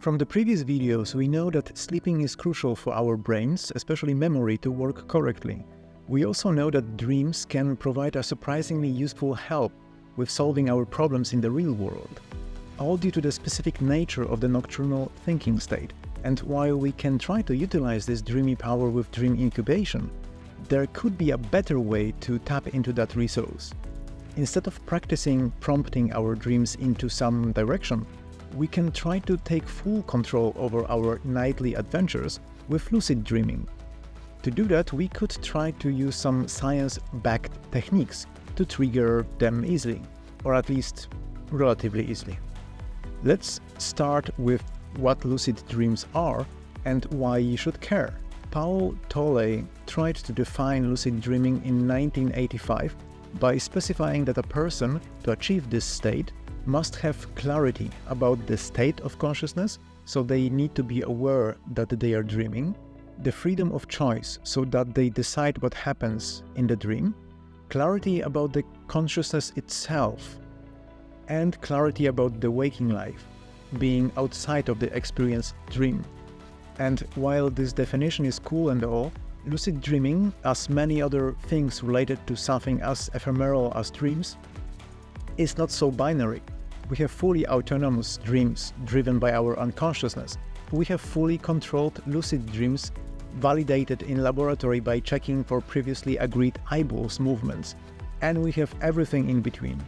From the previous videos, we know that sleeping is crucial for our brains, especially memory, to work correctly. We also know that dreams can provide a surprisingly useful help with solving our problems in the real world, all due to the specific nature of the nocturnal thinking state. And while we can try to utilize this dreamy power with dream incubation, there could be a better way to tap into that resource. Instead of practicing prompting our dreams into some direction, we can try to take full control over our nightly adventures with lucid dreaming. To do that, we could try to use some science-backed techniques to trigger them easily, or at least relatively easily. Let's start with what lucid dreams are and why you should care. Paul Tholey tried to define lucid dreaming in 1985 by specifying that a person, to achieve this state, must have clarity about the state of consciousness, so they need to be aware that they are dreaming, the freedom of choice, so that they decide what happens in the dream, clarity about the consciousness itself, and clarity about the waking life, being outside of the experienced dream. And while this definition is cool and all, lucid dreaming, as many other things related to something as ephemeral as dreams, is not so binary. We have fully autonomous dreams driven by our unconsciousness. We have fully controlled lucid dreams validated in laboratory by checking for previously agreed eyeballs movements. And we have everything in between.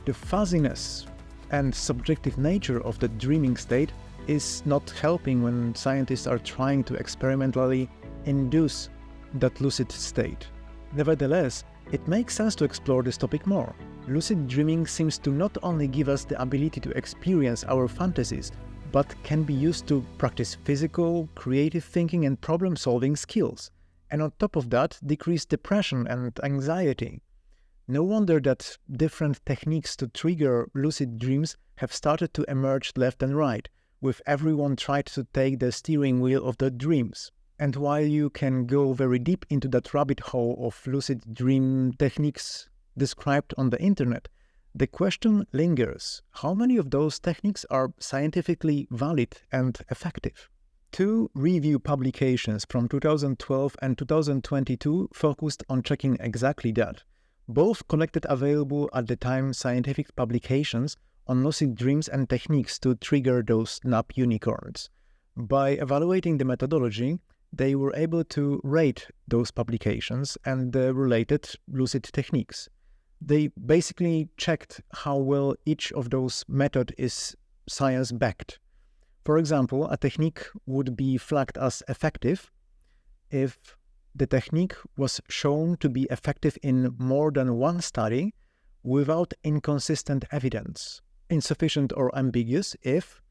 The fuzziness and subjective nature of the dreaming state is not helping when scientists are trying to experimentally induce that lucid state. Nevertheless, it makes sense to explore this topic more. Lucid dreaming seems to not only give us the ability to experience our fantasies, but can be used to practice physical, creative thinking and problem-solving skills, and on top of that, decrease depression and anxiety. No wonder that different techniques to trigger lucid dreams have started to emerge left and right, with everyone trying to take the steering wheel of their dreams. And while you can go very deep into that rabbit hole of lucid dream techniques described on the internet, the question lingers: how many of those techniques are scientifically valid and effective? Two review publications from 2012 and 2022 focused on checking exactly that. Both collected available at the time scientific publications on lucid dreams and techniques to trigger those nap unicorns. By evaluating the methodology, they were able to rate those publications and the related lucid techniques. They basically checked how well each of those methods is science-backed. For example, a technique would be flagged as effective if the technique was shown to be effective in more than one study without inconsistent evidence. Insufficient or ambiguous if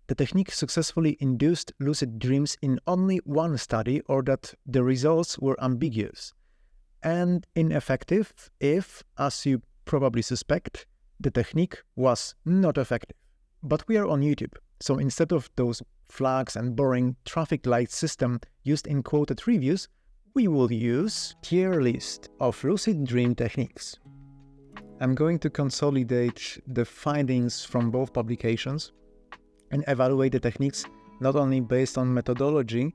the technique successfully induced lucid dreams in only one study or that the results were ambiguous. And ineffective if, as you probably suspect, the technique was not effective. But we are on YouTube, so instead of those flags and boring traffic light system used in quoted reviews, we will use tier list of lucid dream techniques. I'm going to consolidate the findings from both publications and evaluate the techniques not only based on methodology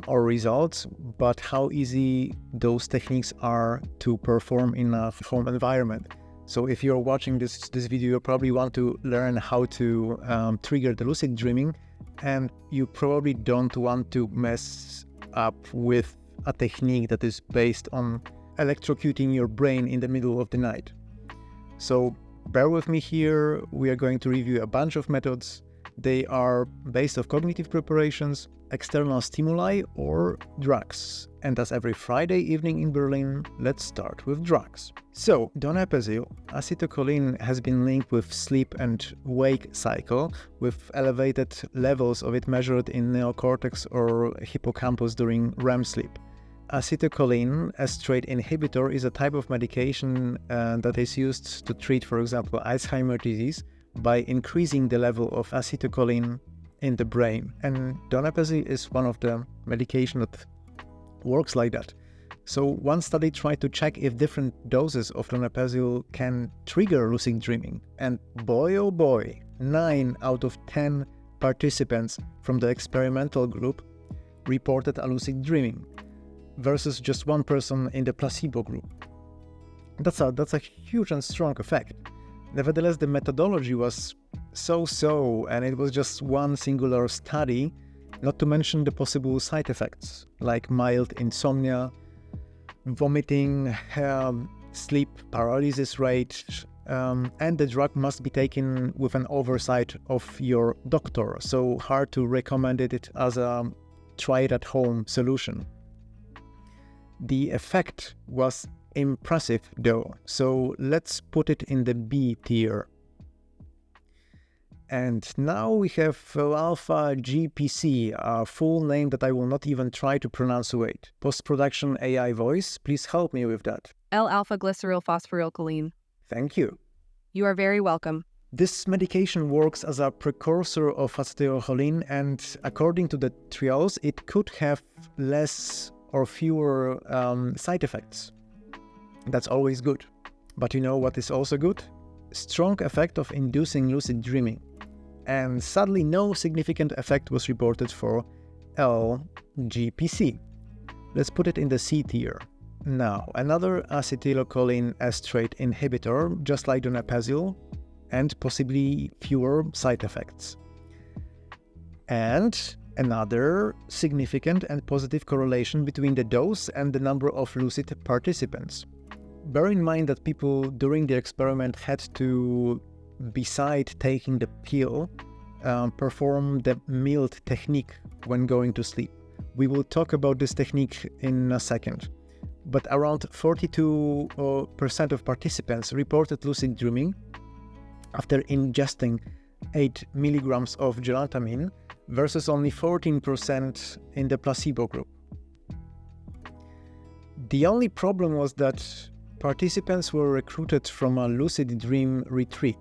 or results, but how easy those techniques are to perform in a home environment. So if you're watching this video, you probably want to learn how to trigger the lucid dreaming, and you probably don't want to mess up with a technique that is based on electrocuting your brain in the middle of the night. So bear with me here. We are going to review a bunch of methods. They are based on cognitive preparations, external stimuli, or drugs. And as every Friday evening in Berlin, let's start with drugs. So, Donepezil, acetylcholine, has been linked with sleep and wake cycle, with elevated levels of it measured in neocortex or hippocampus during REM sleep. Acetylcholine estrate inhibitor is a type of medication that is used to treat, for example, Alzheimer's disease by increasing the level of acetylcholine in the brain. And Donepezil is one of the medication that works like that. So one study tried to check if different doses of Donepezil can trigger lucid dreaming. And boy oh boy, 9 out of 10 participants from the experimental group reported a lucid dreaming versus just 1 person in the placebo group. That's a huge and strong effect. Nevertheless, the methodology was so-so, and it was just one singular study, not to mention the possible side effects like mild insomnia, vomiting, sleep paralysis rate, and the drug must be taken with an oversight of your doctor, so hard to recommend it as a try-it-at-home solution. The effect was impressive though, so let's put it in the B tier. And now we have Alpha GPC, a full name that I will not even try to pronunciate. Post-production AI voice, please help me with that. L-alpha glycerylphosphorylcholine. Thank you. You are very welcome. This medication works as a precursor of acetylcholine, and according to the trials, it could have less or fewer side effects. That's always good. But you know what is also good? Strong effect of inducing lucid dreaming. And sadly, no significant effect was reported for LGPC. Let's put it in the C tier. Now, another acetylcholine estrate inhibitor, just like Donepezil, and possibly fewer side effects. And another significant and positive correlation between the dose and the number of lucid participants. Bear in mind that people during the experiment had to, beside taking the pill, perform the MEALD technique when going to sleep. We will talk about this technique in a second. But around 42% of participants reported lucid dreaming after ingesting 8 milligrams of Gelantimine versus only 14% in the placebo group. The only problem was that participants were recruited from a lucid dream retreat.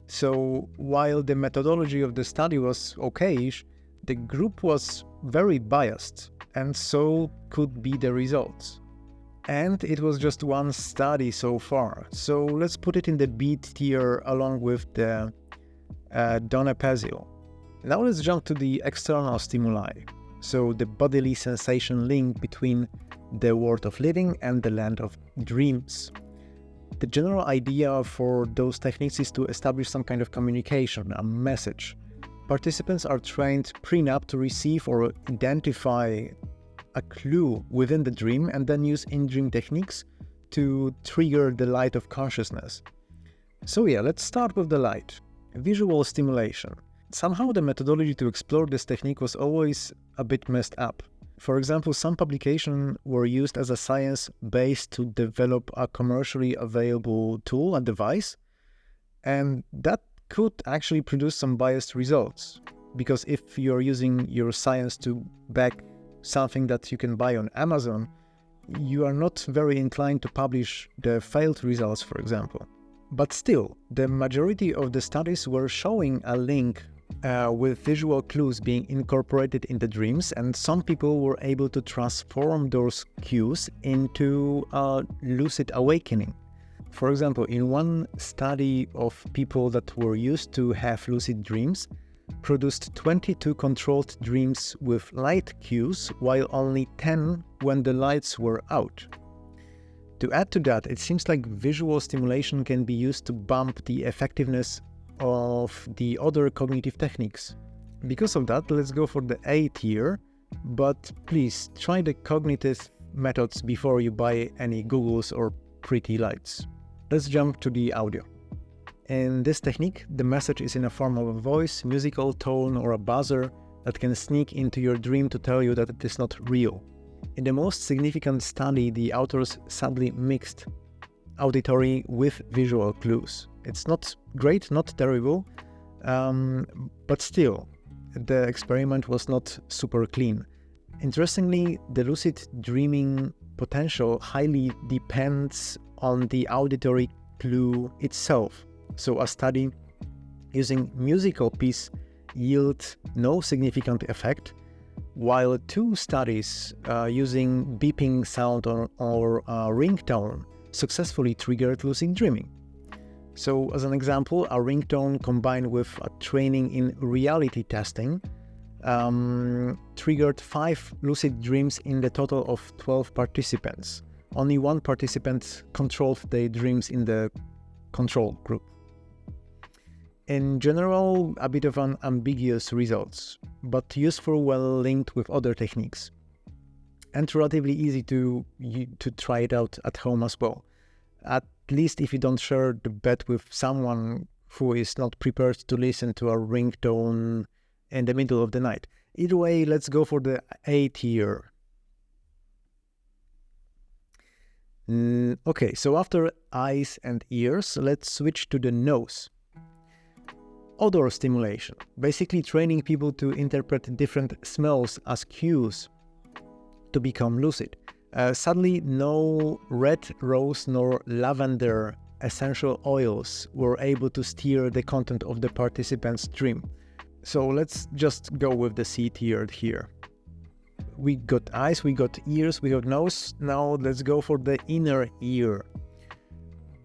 So while the methodology of the study was okayish, the group was very biased, and so could be the results. And it was just one study so far, so let's put it in the B tier along with the Donepezil. Now let's jump to the external stimuli, so the bodily sensation link between the world of living and the land of dreams. The general idea for those techniques is to establish some kind of communication, a message. Participants are trained pre-nap to receive or identify a clue within the dream and then use in-dream techniques to trigger the light of consciousness. So yeah, let's start with the light. Visual stimulation. Somehow the methodology to explore this technique was always a bit messed up. For example, some publications were used as a science base to develop a commercially available tool, a device, and that could actually produce some biased results. Because if you're using your science to back something that you can buy on Amazon, you are not very inclined to publish the failed results, for example. But still, the majority of the studies were showing a link with visual clues being incorporated in the dreams, and some people were able to transform those cues into a lucid awakening. For example, in one study of people that were used to have lucid dreams, produced 22 controlled dreams with light cues, while only 10 when the lights were out. To add to that, it seems like visual stimulation can be used to bump the effectiveness of the other cognitive techniques. Because of that, let's go for the A tier, but please try the cognitive methods before you buy any Googles or pretty lights. Let's jump to the audio. In this technique, the message is in a form of a voice, musical tone, or a buzzer that can sneak into your dream to tell you that it is not real. In the most significant study, the authors sadly mixed auditory with visual clues. It's not great, not terrible, but still, the experiment was not super clean. Interestingly, the lucid dreaming potential highly depends on the auditory clue itself. So a study using musical piece yield no significant effect, while 2 studies using beeping sound or ringtone successfully triggered lucid dreaming. So as an example, a ringtone combined with a training in reality testing triggered 5 lucid dreams in the total of 12 participants. Only one participant controlled their dreams in the control group. In general, a bit of an ambiguous results, but useful when linked with other techniques. And relatively easy to try it out at home as well. At least if you don't share the bed with someone who is not prepared to listen to a ringtone in the middle of the night. Either way, let's go for the A tier. Okay, so after eyes and ears, let's switch to the nose. Odor stimulation, basically training people to interpret different smells as cues to become lucid. Sadly, no red rose nor lavender essential oils were able to steer the content of the participant's dream. So let's just go with the C tier here. We got eyes, we got ears, we got nose. Now let's go for the inner ear.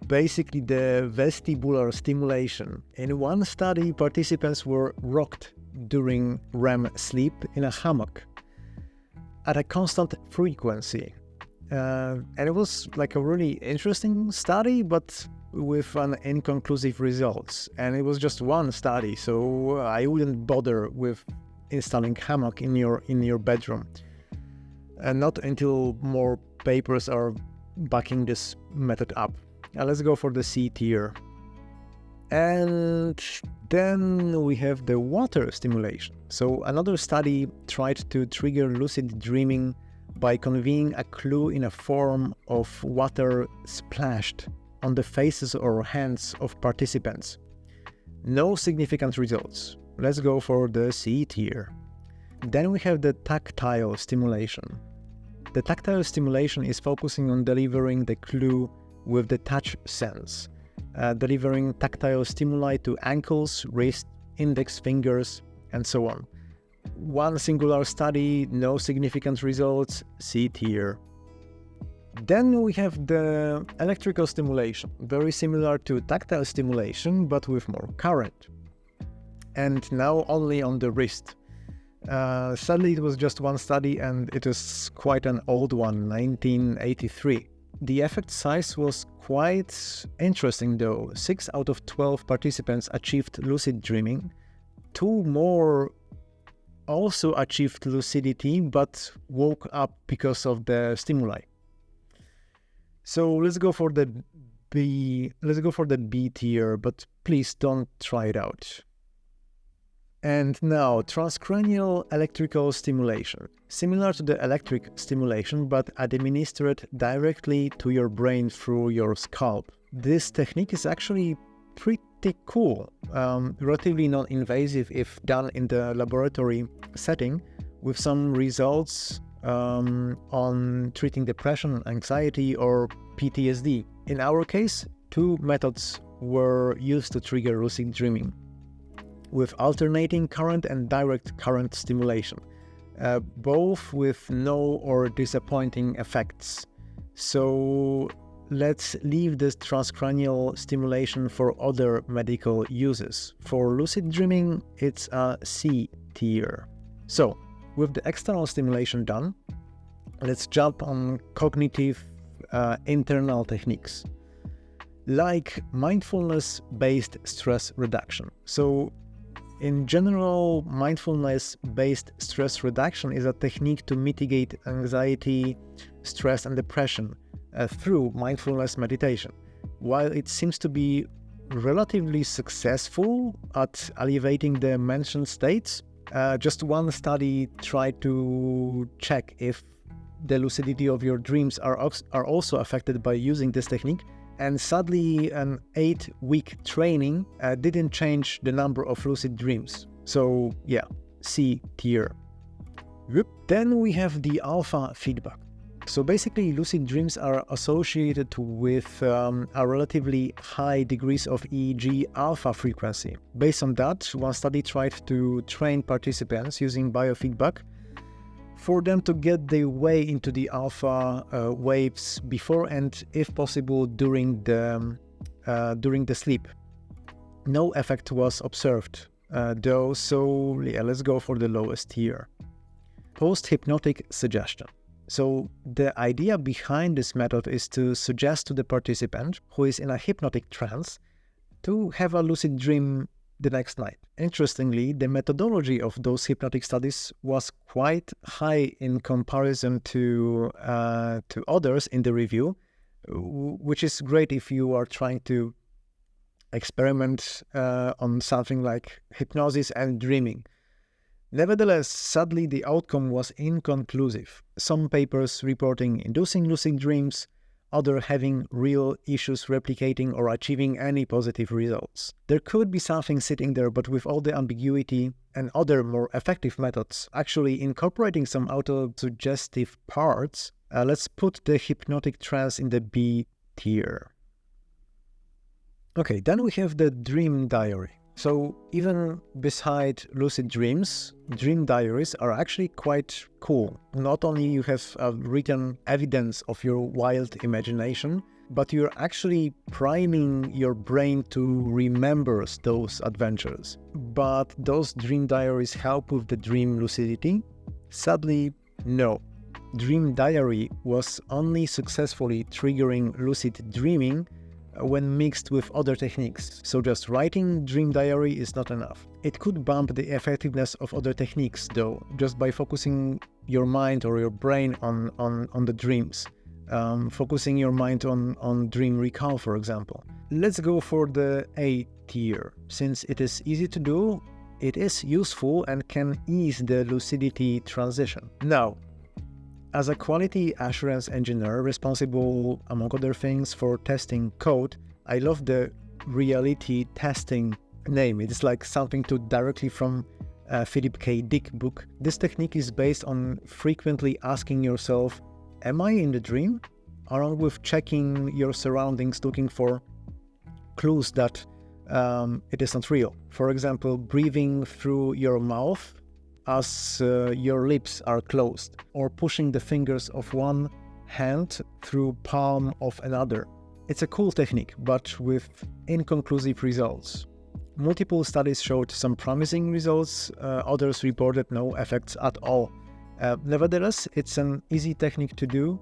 Basically the vestibular stimulation. In one study, participants were rocked during REM sleep in a hammock at a constant frequency. And it was like a really interesting study, but with an inconclusive results. And it was just one study, so I wouldn't bother with installing hammock in your bedroom. And not until more papers are backing this method up. Let's go for the C tier. And then we have the water stimulation. So another study tried to trigger lucid dreaming by conveying a clue in a form of water splashed on the faces or hands of participants. No significant results. Let's go for the C tier. Then we have the tactile stimulation. The tactile stimulation is focusing on delivering the clue with the touch sense, delivering tactile stimuli to ankles, wrists, index fingers, and so on. One singular study, no significant results, C tier. Then we have the electrical stimulation, very similar to tactile stimulation, but with more current. And now only on the wrist. Sadly, it was just one study and it is quite an old one, 1983. The effect size was quite interesting though. 6 out of 12 participants achieved lucid dreaming. 2 more also achieved lucidity but woke up because of the stimuli. So let's go for the B tier, but please don't try it out. And now, transcranial electrical stimulation. Similar to the electric stimulation, but administered directly to your brain through your scalp. This technique is actually pretty cool, relatively non-invasive if done in the laboratory setting, with some results on treating depression, anxiety, or PTSD. In our case, 2 methods were used to trigger lucid dreaming, with alternating current and direct current stimulation, both with no or disappointing effects. So let's leave this transcranial stimulation for other medical uses. For lucid dreaming, it's a C tier. So, with the external stimulation done, let's jump on cognitive internal techniques, like mindfulness-based stress reduction. So, in general, mindfulness-based stress reduction is a technique to mitigate anxiety, stress, and depression through mindfulness meditation. While it seems to be relatively successful at alleviating the mentioned states, just one study tried to check if the lucidity of your dreams are also affected by using this technique. And sadly, an 8-week training didn't change the number of lucid dreams. So yeah, C tier. Then we have the alpha feedback. So basically, lucid dreams are associated with a relatively high degrees of EEG alpha frequency. Based on that, one study tried to train participants using biofeedback for them to get their way into the alpha waves before and, if possible, during the during the sleep. No effect was observed, though, so yeah, let's go for the lowest tier. Post-hypnotic suggestion. So the idea behind this method is to suggest to the participant who is in a hypnotic trance to have a lucid dream the next night. Interestingly, the methodology of those hypnotic studies was quite high in comparison to others in the review, which is great if you are trying to experiment on something like hypnosis and dreaming. Nevertheless, sadly, the outcome was inconclusive. Some papers reporting inducing lucid dreams, others having real issues replicating or achieving any positive results. There could be something sitting there, but with all the ambiguity and other more effective methods, actually incorporating some autosuggestive parts, let's put the hypnotic trance in the B tier. Okay, then we have the dream diary. So even beside lucid dreams, dream diaries are actually quite cool. Not only you have written evidence of your wild imagination, but you're actually priming your brain to remember those adventures. But those dream diaries help with the dream lucidity? Sadly, no. Dream diary was only successfully triggering lucid dreaming when mixed with other techniques. So just writing dream diary is not enough. It could bump the effectiveness of other techniques though, just by focusing your mind or your brain on the dreams. Focusing your mind on dream recall, for example. Let's go for the A tier. Since it is easy to do, it is useful and can ease the lucidity transition. Now, as a quality assurance engineer responsible, among other things, for testing code, I love the reality testing name. It's like something directly from Philip K. Dick book. This technique is based on frequently asking yourself, am I in the dream? Along with checking your surroundings, looking for clues that it is not real. For example, breathing through your mouth as your lips are closed, or pushing the fingers of one hand through palm of another. It's a cool technique, but with inconclusive results. Multiple studies showed some promising results, others reported no effects at all. Nevertheless, it's an easy technique to do,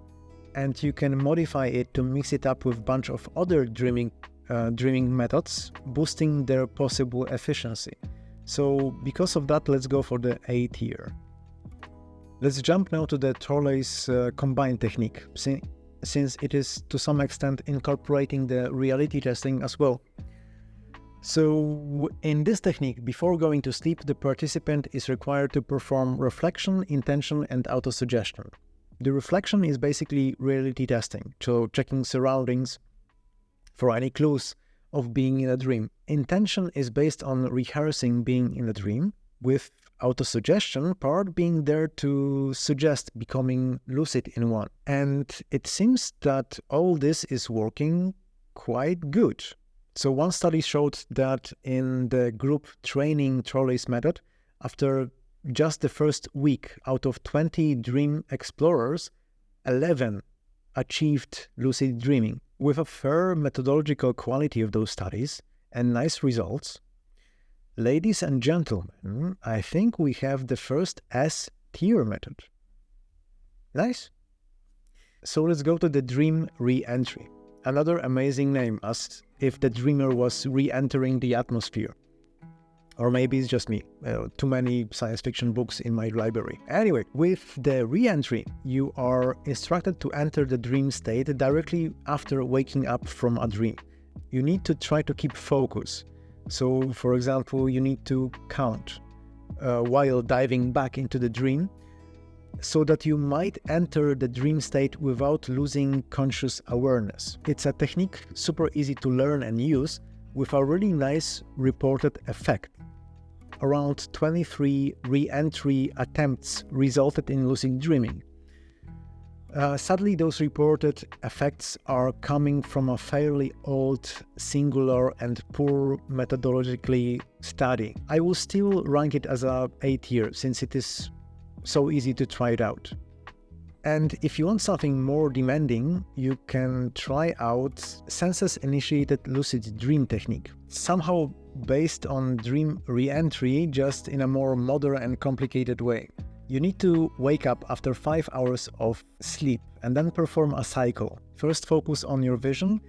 and you can modify it to mix it up with a bunch of other dreaming methods, boosting their possible efficiency. So because of that, let's go for the A tier. Let's jump now to the Tholey's combined technique, since it is to some extent incorporating the reality testing as well. So in this technique, before going to sleep, the participant is required to perform reflection, intention, and autosuggestion. The reflection is basically reality testing, so checking surroundings for any clues of being in a dream. Intention is based on rehearsing being in a dream, with autosuggestion part being there to suggest becoming lucid in one. And it seems that all this is working quite good. So one study showed that in the group training Tholey's method, after just the first week out of 20 dream explorers, 11 achieved lucid dreaming. With a fair methodological quality of those studies and nice results, ladies and gentlemen, I think we have the first S-tier method. Nice. So let's go to the dream re-entry. Another amazing name, as if the dreamer was re-entering the atmosphere. Or maybe it's just me. Too many science fiction books in my library. Anyway, with the re-entry, you are instructed to enter the dream state directly after waking up from a dream. You need to try to keep focus. So, for example, you need to count while diving back into the dream, so that you might enter the dream state without losing conscious awareness. It's a technique super easy to learn and use, with a really nice reported effect. Around 23 re-entry attempts resulted in lucid dreaming. Sadly, those reported effects are coming from a fairly old, singular and poor methodologically study. I will still rank it as a A tier, since it is so easy to try it out. And if you want something more demanding, you can try out senses-initiated lucid dream technique, somehow based on dream re-entry, just in a more modern and complicated way. You need to wake up after 5 hours of sleep and then perform a cycle. First focus on your vision,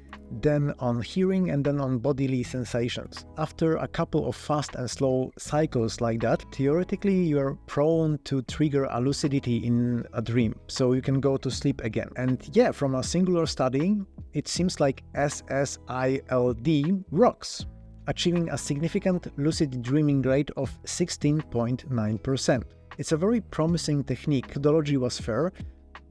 then on hearing, and then on bodily sensations. After a couple of fast and slow cycles like that, theoretically you are prone to trigger a lucidity in a dream, so you can go to sleep again. And yeah, from a singular study, it seems like SSILD rocks, achieving a significant lucid dreaming rate of 16.9%. It's a very promising technique. Methodology was fair,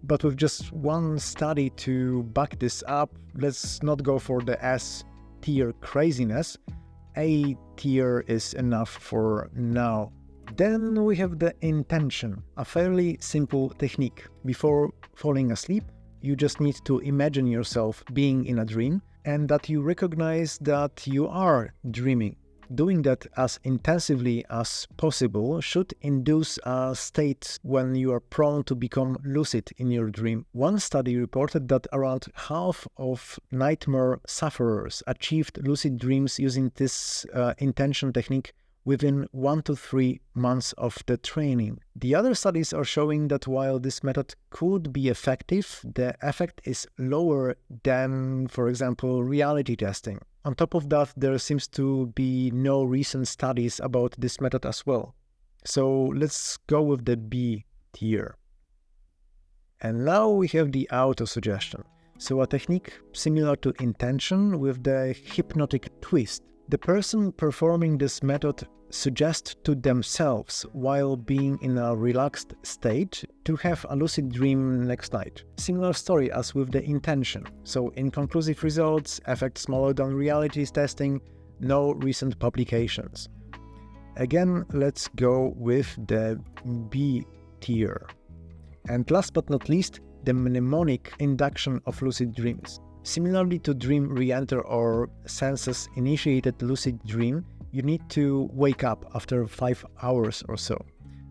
but with just one study to back this up, let's not go for the S tier craziness. A tier is enough for now. Then we have the intention, a fairly simple technique. Before falling asleep, you just need to imagine yourself being in a dream and that you recognize that you are dreaming. Doing that as intensively as possible should induce a state when you are prone to become lucid in your dream. One study reported that around half of nightmare sufferers achieved lucid dreams using this intention technique within 1 to 3 months of the training. The other studies are showing that while this method could be effective, the effect is lower than, for example, reality testing. On top of that, there seems to be no recent studies about this method as well. So let's go with the B tier. And now we have the autosuggestion. So a technique similar to intention with the hypnotic twist. The person performing this method suggests to themselves while being in a relaxed state to have a lucid dream next night. Similar story as with the intention. So inconclusive results, effect smaller than reality testing, no recent publications. Again, let's go with the B tier. And last but not least, the mnemonic induction of lucid dreams. Similarly to dream re-enter or senses-initiated lucid dream, you need to wake up after 5 hours or so.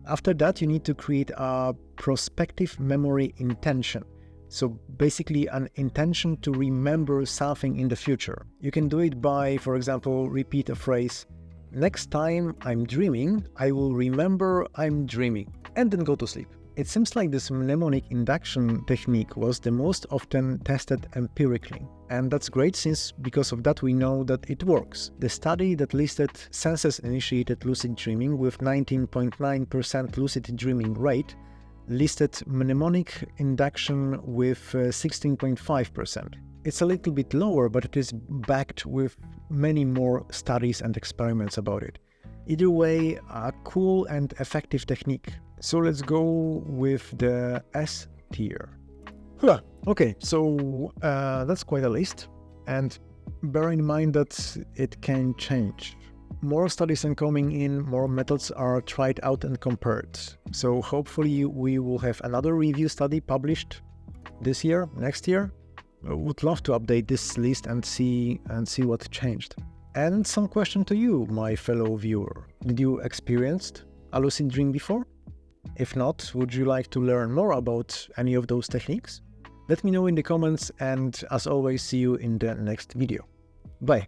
After that, you need to create a prospective memory intention. So basically an intention to remember something in the future. You can do it by, for example, repeat a phrase, "Next time I'm dreaming, I will remember I'm dreaming," and then go to sleep. It seems like this mnemonic induction technique was the most often tested empirically. And that's great since because of that we know that it works. The study that listed senses-initiated lucid dreaming with 19.9% lucid dreaming rate listed mnemonic induction with 16.5%. It's a little bit lower, but it is backed with many more studies and experiments about it. Either way, a cool and effective technique. So let's go with the S tier. Okay, so that's quite a list. And bear in mind that it can change. More studies are coming in, more methods are tried out and compared. So hopefully we will have another review study published this year, next year. I would love to update this list and see what changed. And some question to you, my fellow viewer. Did you experience a lucid dream before? If not, would you like to learn more about any of those techniques? Let me know in the comments, and as always, see you in the next video. Bye!